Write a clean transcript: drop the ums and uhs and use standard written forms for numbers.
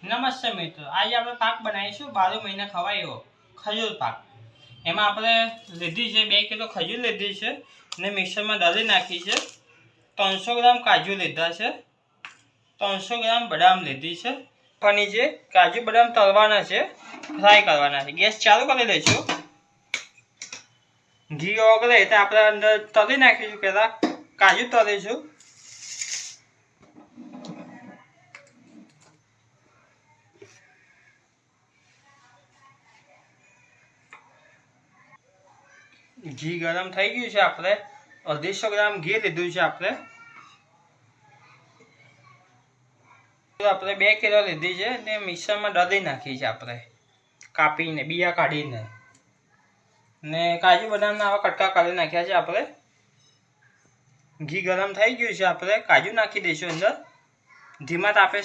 નમસ્તે મિત્રો, આજે આપણે પાક બનાવીશું 12 મહિના ખવાય એવો ખજૂર પાક। એમાં આપણે લીધી છે 2 કિલો ખજૂર લીધી છે અને મિક્સરમાં દળી નાખી છે। 300 ગ્રામ કાજુ લીધા છે, 300 ગ્રામ બદામ લીધી છે। ફની છે કાજુ બદામ તળવાના છે, ફ્રાય કરવાના છે। ગેસ ચાલુ કરી લઈશું। ઘી ઓગળે એટલે આપણે અંદર તળી નાખીશું। પહેલાં કાજુ તળીશું। ઘી ગરમ થઈ ગયું છે। આપણે 250 ગ્રામ ઘી લીધું છે। આપણે 2 કિલો લીધી છે ને મિક્સરમાં દળી નાખી છે। આપણે કાપીને બીયા કાઢીને ને કાજુ બદામના આવા કટકા કરી નાખ્યા છે। આપણે ઘી ગરમ થઈ ગયું છે। આપણે કાજુ નાખી દઈશું અંદર, ધીમા તાપે